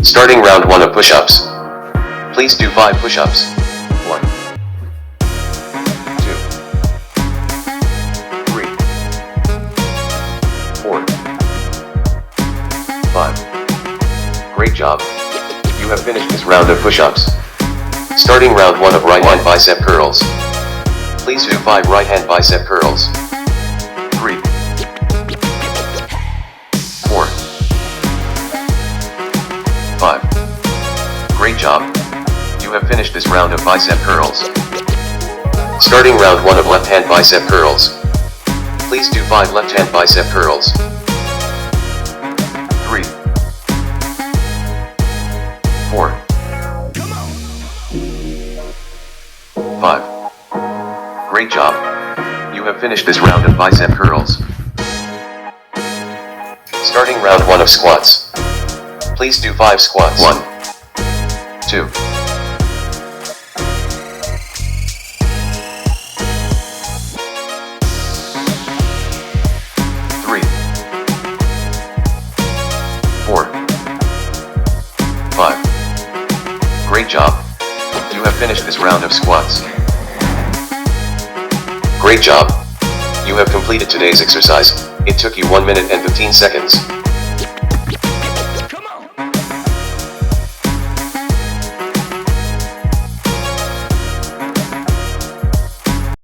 Starting round 1 of push-ups. Please do 5 push-ups. 1, 2, 3, 4, 5. Great job. You have finished this round of push-ups. Starting round 1 of right hand bicep curls. Please do 5 right hand bicep curls. 3, 4, 5. Great job. You have finished this round of bicep curls. Starting round 1 of left hand bicep curls. Please do 5 left hand bicep curls. 3, 4, 5. Great job. You have finished this round of bicep curls. Starting round 1 of squats. Please do 5 squats. 1, 2, 3, 4, 5. Great job. You have finished this round of squats. Great job. You have completed today's exercise. It took you 1 minute and 15 seconds.